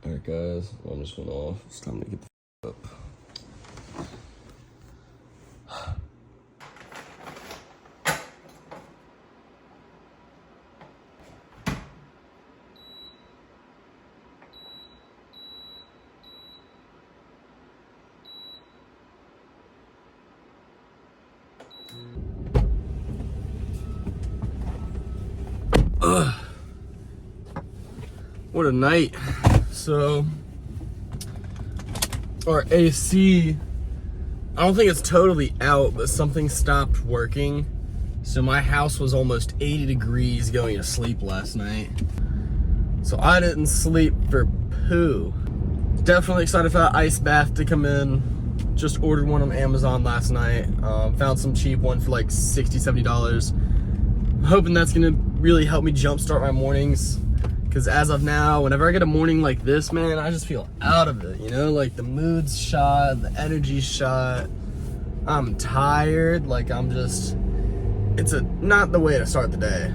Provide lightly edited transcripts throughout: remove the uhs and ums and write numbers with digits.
Alright guys, alarm just went off. It's time to get the up. What a night. So, our AC, I don't think it's totally out, but something stopped working. So my house was almost 80 degrees going to sleep last night. So I didn't sleep for poo. Definitely excited for that ice bath to come in. Just ordered one on Amazon last night. Found some cheap one for like $60, $70. I'm hoping that's gonna really help me jumpstart my mornings. Because as of now, whenever I get a morning like this, man, I just feel out of it, you know? Like the mood's shot, the energy's shot. I'm tired, like I'm just, it's not the way to start the day.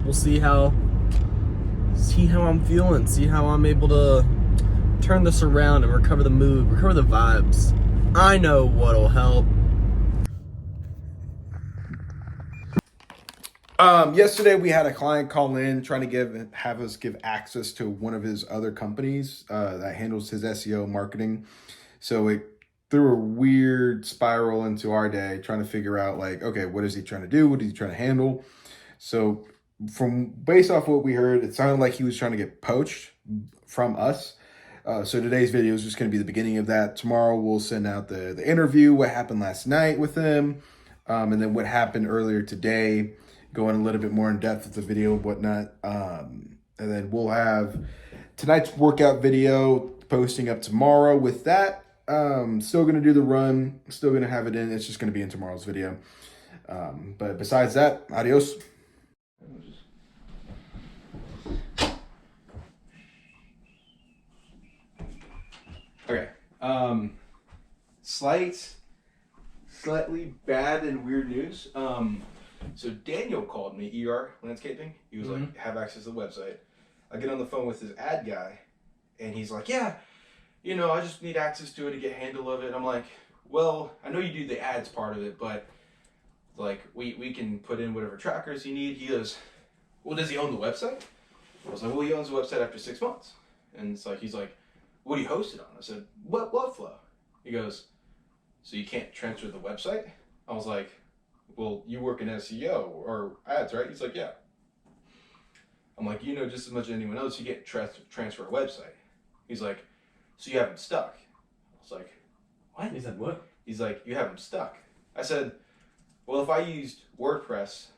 We'll see how I'm feeling, see how I'm able to turn this around and recover the mood, recover the vibes. I know what'll help. Yesterday we had a client call in trying to have us give access to one of his other companies that handles his SEO marketing. So it threw a weird spiral into our day trying to figure out like, okay, what is he trying to do? What is he trying to handle? So based off what we heard, it sounded like he was trying to get poached from us. So today's video is just going to be the beginning of that. Tomorrow we'll send out the interview, what happened last night with him, and then what happened earlier today, going a little bit more in depth with the video and whatnot. And then we'll have tonight's workout video posting up tomorrow with that. Still going to do the run, still going to have it in. It's just going to be in tomorrow's video. But besides that, adios. Okay. Slightly bad and weird news. So Daniel called me, ER Landscaping. He was like, have access to the website. I get on the phone with his ad guy, and he's like, yeah, you know, I just need access to it to get handle of it. I'm like, well, I know you do the ads part of it, but like we can put in whatever trackers you need. He goes, well, does he own the website? I was like, well, he owns the website after 6 months. And it's like, he's like, what do you host it on? I said, what flow? He goes, so you can't transfer the website? I was like, well, you work in SEO or ads, right? He's like, yeah. I'm like, you know just as much as anyone else, you can't transfer a website. He's like, so you have them stuck. I was like, what? He said, what? He's like, you have them stuck. I said, well, if I used WordPress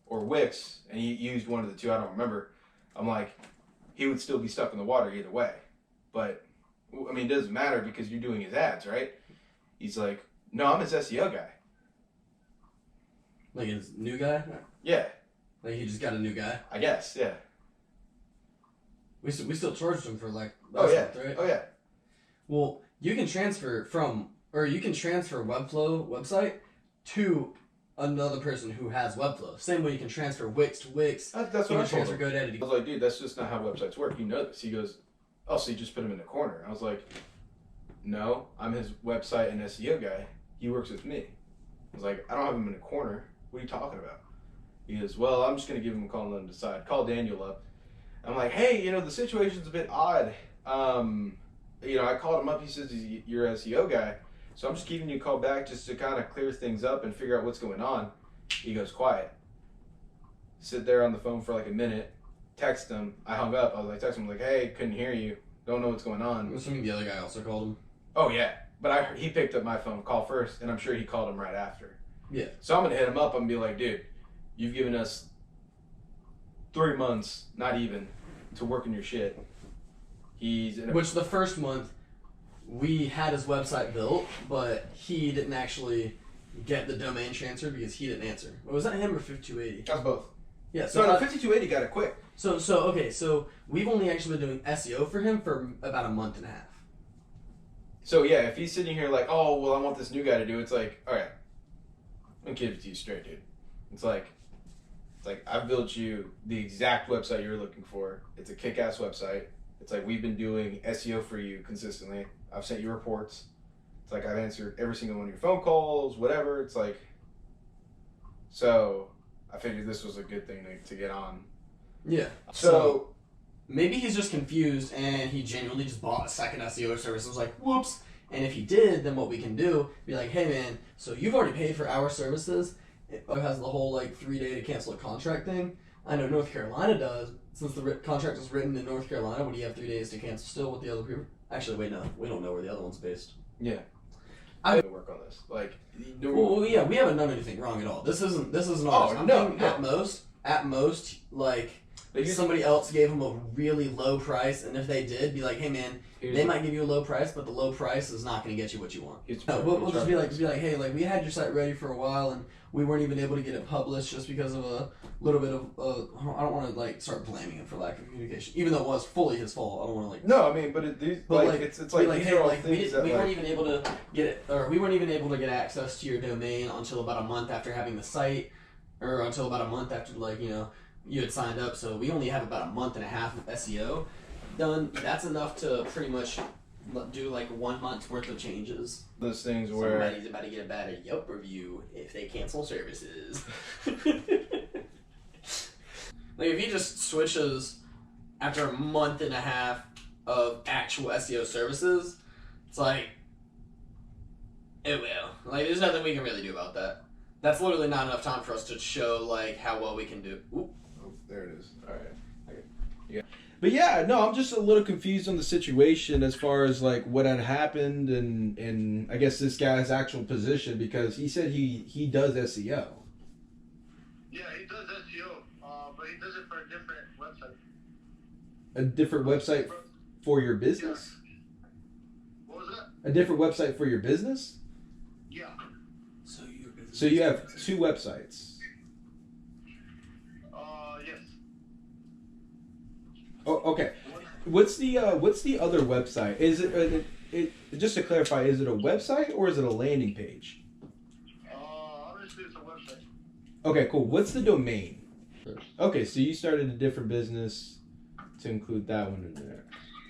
or Wix and he used one of the two, I don't remember, I'm like, he would still be stuck in the water either way. But, I mean, it doesn't matter because you're doing his ads, right? He's like, no, I'm his SEO guy. Like his new guy? Yeah. Like he just got a new guy? I guess, yeah. We still charged him for like last month, right? Oh yeah. Well, you can transfer Webflow website to another person who has Webflow. Same way you can transfer Wix to Wix. That's what I told him. GoDaddy. I was like, dude, that's just not how websites work. You know this. He goes, oh, so you just put him in the corner. I was like, no, I'm his website and SEO guy. He works with me. I was like, I don't have him in a corner. What are you talking about? He goes, well, I'm just going to give him a call and let him decide. Call Daniel up. I'm like, hey, you know, the situation's a bit odd. You know, I called him up. He says he's your SEO guy. So I'm just giving you a call back just to kind of clear things up and figure out what's going on. He goes, quiet. Sit there on the phone for like a minute. Text him. I hung up. I was like, text him like, hey, couldn't hear you. Don't know what's going on. I'm assuming the other guy also called him. Oh, yeah. But he picked up my phone call first, and I'm sure he called him right after. Yeah. So I'm going to hit him up and be like, dude, you've given us 3 months, not even, to work on your shit. Which the first month, we had his website built, but he didn't actually get the domain transfer because he didn't answer. Was that him or 5280? That's both. Yeah. So no, 5280 got it quick. So we've only actually been doing SEO for him for about a month and a half. So yeah, if he's sitting here like, oh, well, I want this new guy to do it, it's like, all right, I'm gonna give it to you straight, dude. It's like I've built you the exact website you're looking for. It's a kick-ass website. It's like, we've been doing SEO for you consistently. I've sent you reports. It's like, I've answered every single one of your phone calls, whatever. It's like, so I figured this was a good thing to get on. Yeah. So maybe he's just confused and he genuinely just bought a second SEO service and was like, whoops. And if he did, then what we can do, be like, hey man, so you've already paid for our services. It has the whole like 3-day to cancel a contract thing. I know North Carolina does. Since the contract was written in North Carolina, would you have 3 days to cancel still with the other people? Actually, wait, no. We don't know where the other one's based. Yeah. I have to work on this. Like, well, yeah, we haven't done anything wrong at all. This isn't ours. I'm thinking at most, like, somebody else gave them a really low price, and if they did, be like, hey man, they might give you a low price, but the low price is not going to get you what you want. No, we'll just be like, hey, like, we had your site ready for a while, and we weren't even able to get it published just because of a little bit of, I don't want to, like, start blaming him for lack of communication, even though it was fully his fault. I don't want to, like... No, I mean, but it's like hey, like, we weren't even able to get it, or we weren't even able to get access to your domain until about a month after having the site, or until about a month after, like, you know, you had signed up, so we only have about a month and a half of SEO done. That's enough to pretty much do like 1 month's worth of changes. Those things where somebody's about to get a bad Yelp review if they cancel services. Like if he just switches after a month and a half of actual SEO services, it's like it will. Like there's nothing we can really do about that. That's literally not enough time for us to show like how well we can do. Ooh. Oh, there it is. All right. Okay. Yeah. But yeah, no, I'm just a little confused on the situation as far as like what had happened and I guess this guy's actual position, because he said he does SEO. Yeah, he does SEO, but he does it for a different website. A different website for your business? Yeah. What was that? A different website for your business? Yeah. So you have two websites. Yes. Oh, okay. What's the other website? Is it just to clarify? Is it a website or is it a landing page? Obviously it's a website. Okay, cool. What's the domain? Okay, so you started a different business to include that one in there.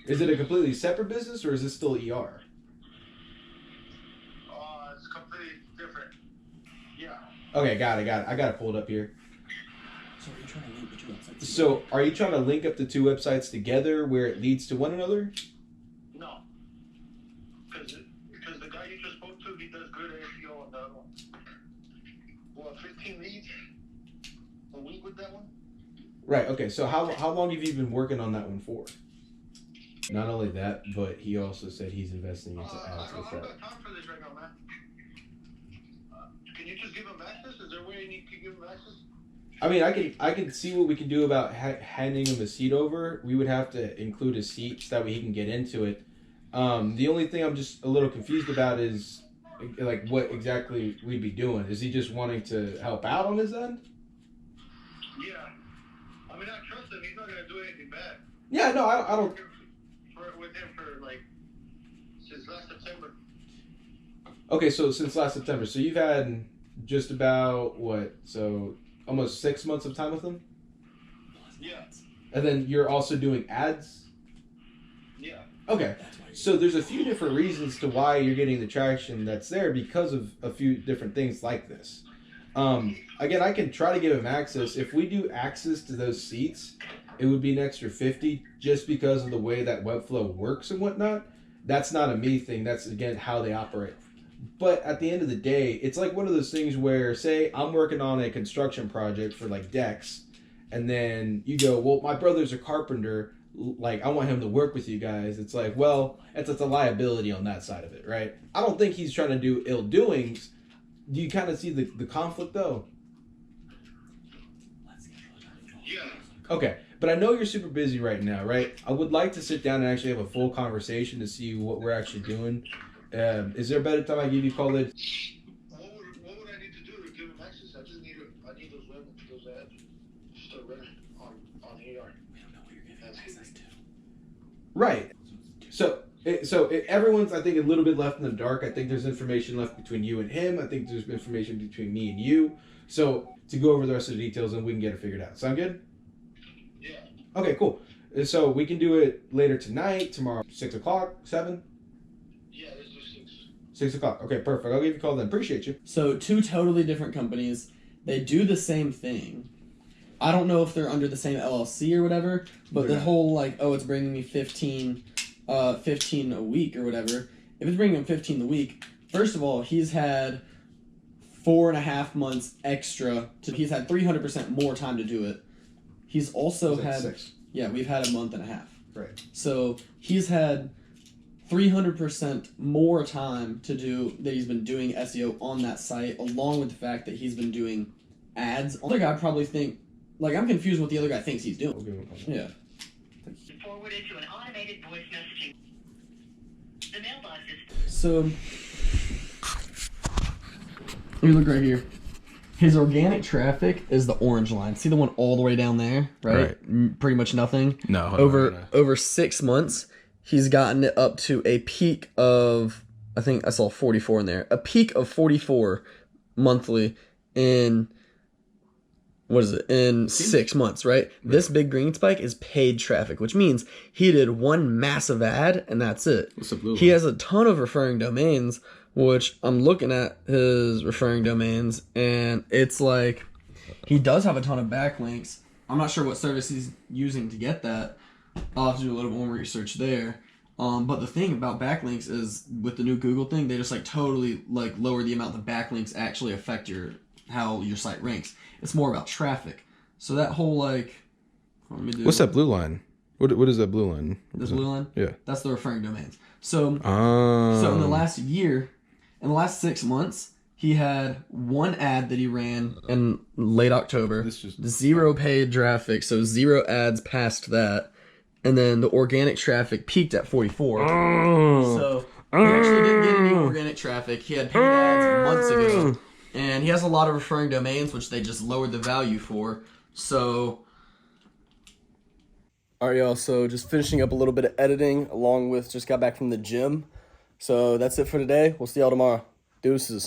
Is it a completely separate business or is it still ER? It's completely different. Yeah. Okay, got it. I got it pulled up here. So are you trying to link the two websites? So are you trying to link up the two websites together where it leads to one another? No. Because the guy you just spoke to, he does good SEO on that one. What, 15 leads a week with that one? Right. Okay. So how long have you been working on that one for? Not only that, but he also said he's investing into ads with I don't that. got time for this right now, man. Can you just give him access? Is there a way you can give him access? I mean, I can see what we can do about handing him a seat over. We would have to include a seat so that way he can get into it. The only thing I'm just a little confused about is like what exactly we'd be doing. Is he just wanting to help out on his end? Yeah. I mean, I trust him. He's not gonna do anything bad. Yeah. No, I don't. With him for like since last September. Okay, so since last September, so you've had just about what? So almost 6 months of time with him. Yeah. And then you're also doing ads. Yeah. Okay. So there's a few different reasons to why you're getting the traction that's there because of a few different things like this. Again, I can try to give him access. If we do access to those seats, it would be an extra $50 just because of the way that Webflow works and whatnot. That's not a me thing. That's, again, how they operate. But at the end of the day, it's like one of those things where, say, I'm working on a construction project for, like, decks, and then you go, well, my brother's a carpenter. Like, I want him to work with you guys. It's like, well, it's a liability on that side of it, right? I don't think he's trying to do ill doings. Do you kind of see the conflict, though? Yeah. Okay, but I know you're super busy right now, right? I would like to sit down and actually have a full conversation to see what we're actually doing. Is there a better time I give you a call? That What would I need to do to give him access? I need those ads just to run on AR. We don't know what you're giving access to. right. So everyone's, I think, a little bit left in the dark. I think there's information left between you and him. I think there's information between me and you. So to go over the rest of the details and we can get it figured out. Sound good? Yeah. Okay, cool. So we can do it later tonight, tomorrow, 6 o'clock, 7? Yeah, let's do 6. 6 o'clock. Okay, perfect. I'll give you a call then. Appreciate you. So 2 totally different companies. They do the same thing. I don't know if they're under the same LLC or whatever, but the whole like, oh, it's bringing me 15 a week or whatever. If it's bringing him 15 a week, first of all, he's had 4.5 months extra. He's had 300% more time to do it. He's also had 6. Yeah, we've had a month and a half. Right. So he's had 300% more time to do that. He's been doing SEO on that site, along with the fact that he's been doing ads. The other guy probably I'm confused what the other guy thinks he's doing. We'll give him a call. Yeah. Forwarded to an automated voice messaging. The mailbox is. So, you look right here. His organic traffic is the orange line. See the one all the way down there, right? Pretty much nothing. No. Over 6 months, he's gotten it up to a peak of, I think I saw 44 in there. A peak of 44 monthly in, what is it, in 6 months, right? This big green spike is paid traffic, which means he did one massive ad and that's it. What's the blue He one? has a ton of referring domains, which I'm looking at his referring domains, and it's like he does have a ton of backlinks. I'm not sure what service he's using to get that. I'll have to do a little more research there. But the thing about backlinks is with the new Google thing, they just totally lower the amount the backlinks actually affect how your site ranks. It's more about traffic. So that whole What's that blue line? What is that blue line? This blue line? Yeah. That's the referring domains. So in the last year, in the last 6 months, he had one ad that he ran in late October. Zero paid traffic, so 0 ads past that. And then the organic traffic peaked at 44. So he actually didn't get any organic traffic. He had paid ads months ago. And he has a lot of referring domains, which they just lowered the value for. So, alright, y'all. So just finishing up a little bit of editing, along with just got back from the gym. So that's it for today. We'll see y'all tomorrow. Deuces.